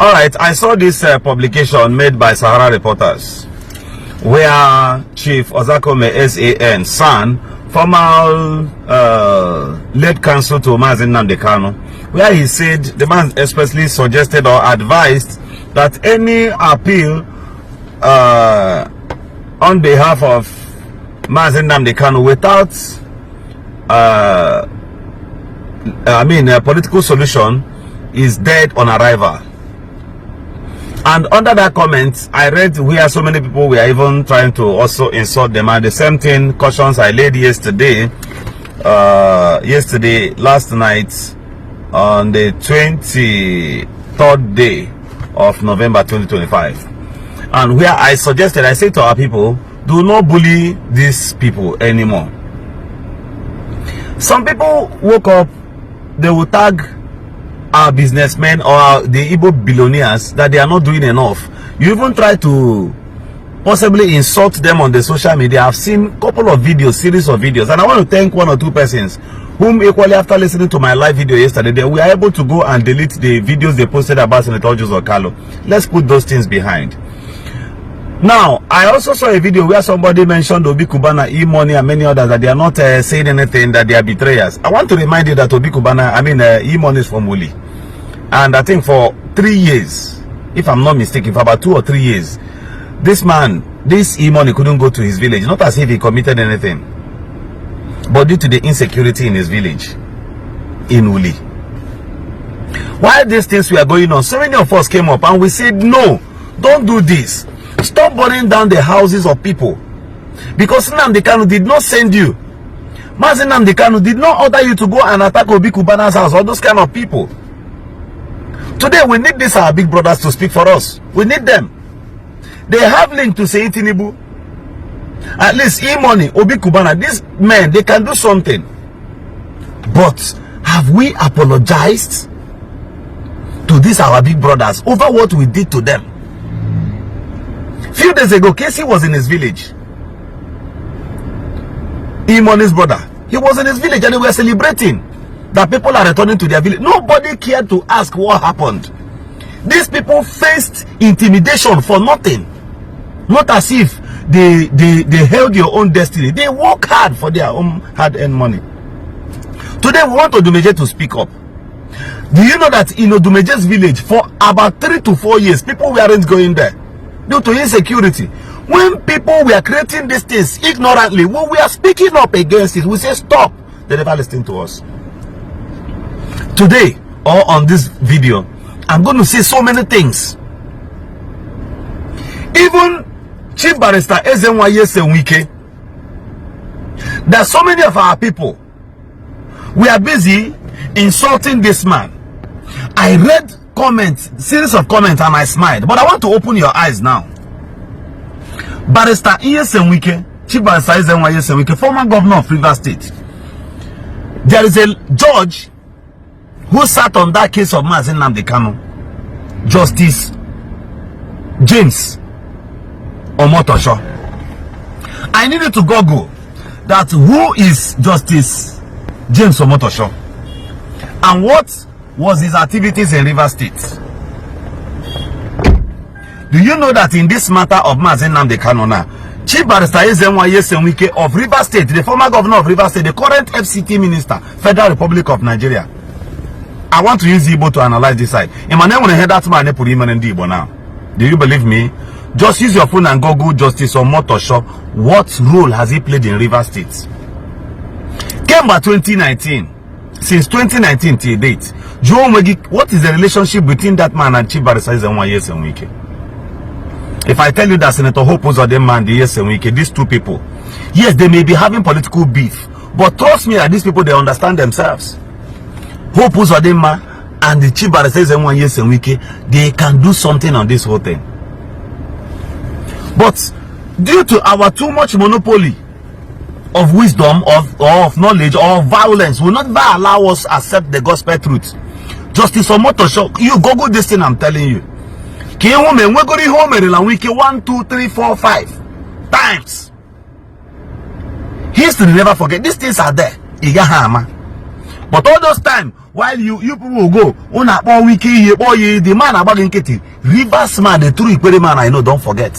All right, I saw this publication made by Sahara Reporters, where Chief Ozakome S.A.N. son, former late counsel to Mazi Nnamdi Kanu, where he said the man expressly suggested or advised that any appeal on behalf of Mazi Nnamdi Kanu without a political solution is dead on arrival. And under that comment, I read where so many people were even trying to also insult them. And the same thing, cautions I laid yesterday, last night, on the 23rd day of November 2025. And where I suggested, I said to our people, do not bully these people anymore. Some people woke up, they will tag our businessmen or the Igbo billionaires that they are not doing enough. You even try to possibly insult them on the social media. I've seen a couple of videos, series of videos, and I want to thank one or two persons whom equally after listening to my live video yesterday, they were able to go and delete the videos they posted about Senator Joseph Okalo. Let's put those things behind. Now, I also saw a video where somebody mentioned Obi Kubana, E-Money, and many others, that they are not saying anything, that they are betrayers. I want to remind you that Obi Kubana, E-Money is from Wuli. And I think for 3 years, if I'm not mistaken, for about 2 or 3 years, this man, this E-Money couldn't go to his village. Not as if he committed anything, but due to the insecurity in his village, in Wuli. While these things were going on, so many of us came up and we said, no, don't do this. Stop burning down the houses of people. Because Nnamdi Kanu did not send you. Mazi Nnamdi Kanu did not order you to go and attack Obi Kubana's house or those kind of people. Today we need these our big brothers to speak for us. We need them. They have link to say Tinubu. At least E-Money, Obi Kubana, these men, they can do something. But have we apologized to these our big brothers over what we did to them? Few days ago, Casey was in his village. E-Money's brother. He was in his village and they were celebrating that people are returning to their village. Nobody cared to ask what happened. These people faced intimidation for nothing. Not as if they held your own destiny. They work hard for their own hard-earned money. Today we want Odumeje to speak up. Do you know that in Odumeje's village for about 3 to 4 years, people weren't going there due to insecurity? When people were creating these things ignorantly, when we are speaking up against it, we say stop. They never listen to us. Today, or on this video, I'm going to say so many things. Even Chief Barrister Ezenwaye Senwike, that so many of our people, we are busy insulting this man. I read comments, series of comments, and I smiled. But I want to open your eyes now. Barrister Senwike, Chief Barrister Ezenwaye Senwike, former governor of Rivers State. There is a judge who sat on that case of Mazi Nnamdi Kanu, Justice James Omotosho. I needed to Google that who is Justice James Omotosho and what was his activities in Rivers State. Do you know that in this matter of Mazi Nnamdi Kanu now, Chief Barrister Ezenwaye Senwike of Rivers State, the former governor of Rivers State, the current FCT minister, Federal Republic of Nigeria. I want to use Igbo to analyze this side. In my name, when I hear that man, I put him in Igbo now. Do you believe me? Just use your phone and Google Justice Omotosho. What role has he played in Rivers State? Came by 2019. Since 2019 till date, what is the relationship between that man and Chief Barrister Ezenwaye Senwike? If I tell you that Senator Hope Uzodinma and the Senwike, these two people, yes, they may be having political beef, but trust me that these people, they understand themselves. Hope Uzodinma and the Chief Barrister Ezenwaye Senwike, they can do something on this whole thing. But due to our too much monopoly of wisdom, of knowledge, or violence, will not allow us to accept the gospel truth. Justice Omotosho, you Google this thing, I'm telling you. 1, 2, 3, 4, 5 times. History never forget. These things are there. But all those time, while you people will go, the man about in Kitty, Rivers man, the true Ikwere man I know, don't forget.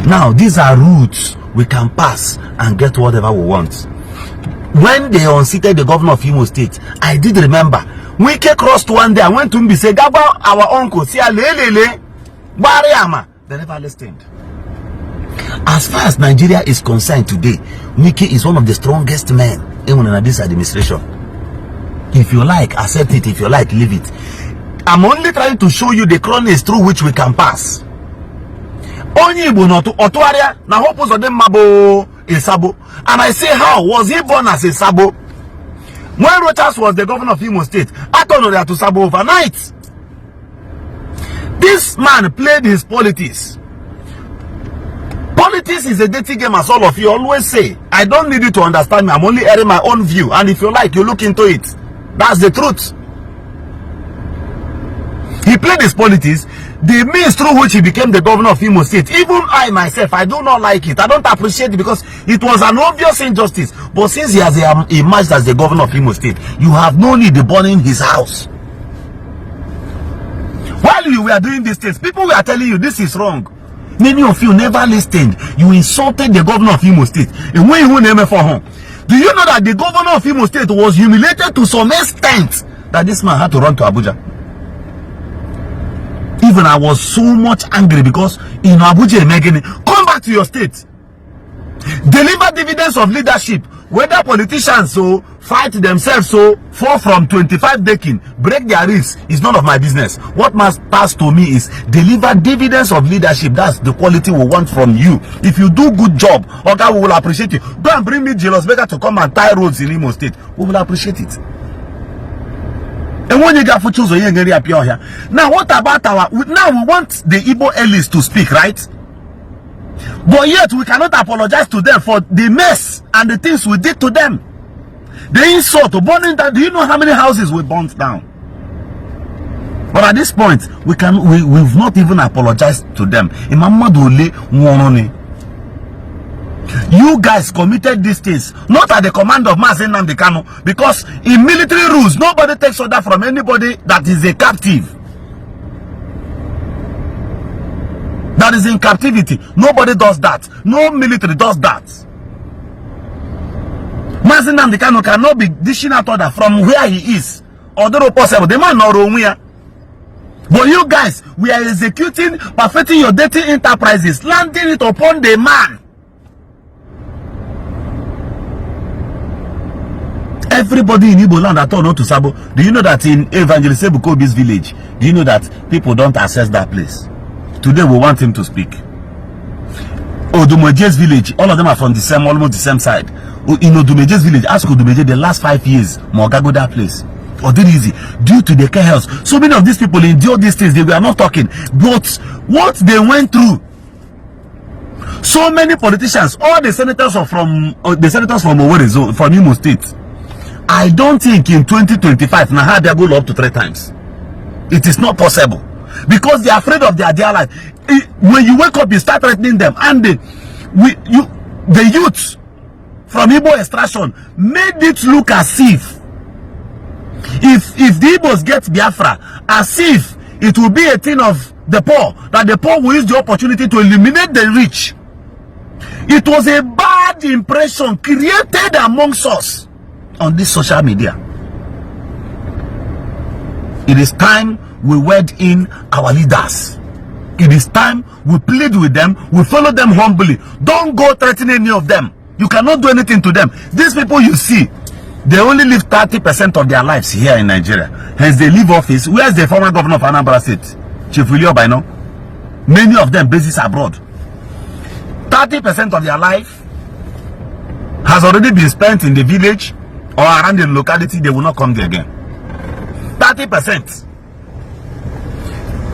Now, these are routes we can pass and get whatever we want. When they unseated the governor of Imo State, I did remember. We crossed one day, I went to him and said, Gaba, our uncle, see a lele, Bariama. They never listened. As far as Nigeria is concerned today, Wike is one of the strongest men even in this administration. If you like, accept it. If you like, leave it. I'm only trying to show you the cronies through which we can pass. Only Igbo not to Otuaria, na hope of them mabo a Sabo. And I say, how was he born as a Sabo? When Rochas was the governor of Imo State, I told her to Sabo overnight. This man played his politics. Politics is a dirty game, as all of you always say. I don't need you to understand me. I'm only airing my own view. And if you like, you look into it. That's the truth. He played his politics. The means through which he became the governor of Imo State. Even I myself, I do not like it. I don't appreciate it because it was an obvious injustice. But since he has emerged as the governor of Imo State, you have no need of burning his house. While you were doing these things, people were telling you this is wrong. Many of you never listened. You insulted the governor of Imo State. And when you name it for him, do you know that the governor of Imo State was humiliated to some extent that this man had to run to Abuja? Even I was so much angry because in Abuja, Megan, come back to your state. Deliver dividends of leadership. Whether politicians so fight themselves so fall from 25 decking, break their wrists is none of my business. What must pass to me is deliver dividends of leadership. That's the quality we want from you. If you do good job, okay, we will appreciate you. Go and bring me Jealous Baker to come and tie roads in Imo State. We will appreciate it. And when you get for choose, you get appear here. Now, what about now we want the Igbo elites to speak, right? But yet we cannot apologize to them for the mess and the things we did to them. The insult, burning down. Do you know how many houses we burnt down? But at this point, we've not even apologized to them. You guys committed these things, not at the command of Mazi Nnamdi Kanu, because in military rules, nobody takes order from anybody that is a captive. That is in captivity. Nobody does that. No military does that. Mazi Nnamdi Kanu cannot be dishing out order from where he is. Although possible, the man not wrong. But you guys, we are executing, perfecting your dirty enterprises, landing it upon the man. Everybody in Igbo land that turn to Sabo. Do you know that in Evangelist Ebukobi's village, do you know that people don't access that place? Today we want him to speak. Odumeje's village, all of them are from the same, almost the same side. In Odumeje's village, ask Odumeje the last 5 years, Mogago that place. Or did easy due to the chaos. So many of these people endure these things. They were not talking, but what they went through. So many politicians, all the senators are from Owerri zone, from Imo State. I don't think in 2025 now they go up to 3 times. It is not possible because they are afraid of their dear life. When you wake up, you start threatening them, and the youth from Igbo extraction made it look as if the Igbos get Biafra, as if it will be a thing of the poor, that the poor will use the opportunity to eliminate the rich. It was a bad impression created amongst us on this social media. It is time we wed in our leaders. It is time we plead with them, we follow them humbly. Don't go threatening any of them. You cannot do anything to them. These people you see, they only live 30% of their lives here in Nigeria. Hence they leave office. Where's the former governor of Anambra State? Chief Willie by now? Many of them bases abroad. 30% of their life has already been spent in the village or around the locality. They will not come there again. 30%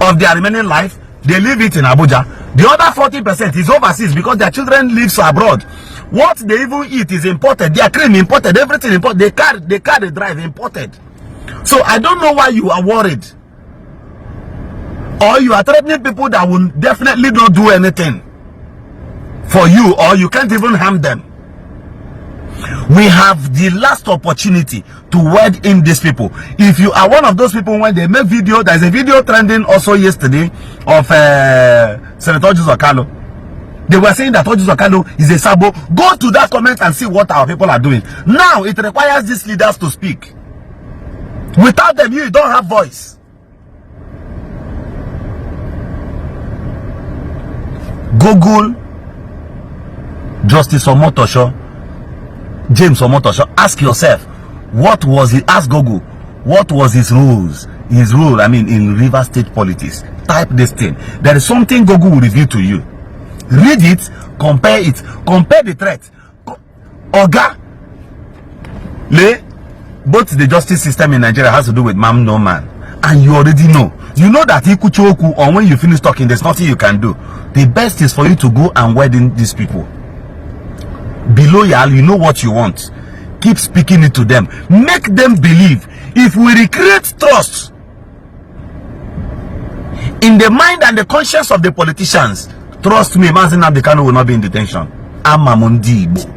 of their remaining life, they live it in Abuja. The other 40% is overseas because their children live abroad. What they even eat is imported. Their cream imported. Everything imported. They drive imported. So I don't know why you are worried. Or you are threatening people that will definitely not do anything for you, or you can't even harm them. We have the last opportunity to wed in these people. If you are one of those people, when they make video, there's a video trending also yesterday of Senator Juiciest Kanu. They were saying that Juiciest Kanu is a sabo. Go to that comment and see what our people are doing. Now it requires these leaders to speak. Without them, you don't have voice. Google Justice Omotosho, James Omotosho. Ask yourself, what was it? Ask Google, what was his rules? His rule, I mean, in River State politics. Type this thing. There is something Google will reveal to you. Read it, compare the threat. Oga, both the justice system in Nigeria has to do with man, no man. And you already know. You know that Ikuchoku, or when you finish talking, there's nothing you can do. The best is for you to go and wed in these people. Be loyal, you know what you want. Keep speaking it to them. Make them believe. If we recreate trust in the mind and the conscience of the politicians, trust me, Mazi Nnamdi Kanu will not be in detention. Amamundi Igbo.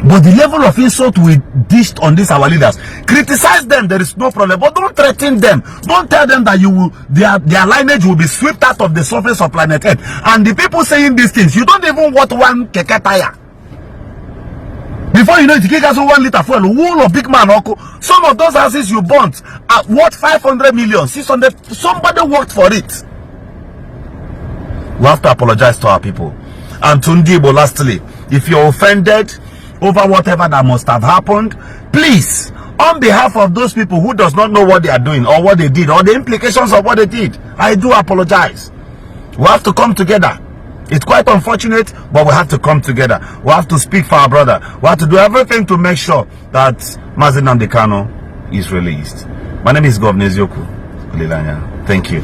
But the level of insult we dished on these our leaders, criticize them, there is no problem. But don't threaten them. Don't tell them that you will, their lineage will be swept out of the surface of planet Earth. And the people saying these things, you don't even want one keke tire. Before you know it, you get 1 liter fuel, whole of big man. Some of those houses you burnt are worth 500 million, 600. Somebody worked for it. We have to apologize to our people. And to Ndibo, lastly, if you're offended over whatever that must have happened, please, on behalf of those people who does not know what they are doing or what they did or the implications of what they did, I do apologize. We have to come together. It's quite unfortunate, but we have to come together. We have to speak for our brother. We have to do everything to make sure that Mazi Nnamdi Kanu is released. My name is Governor Zioku Lilanya. Thank you.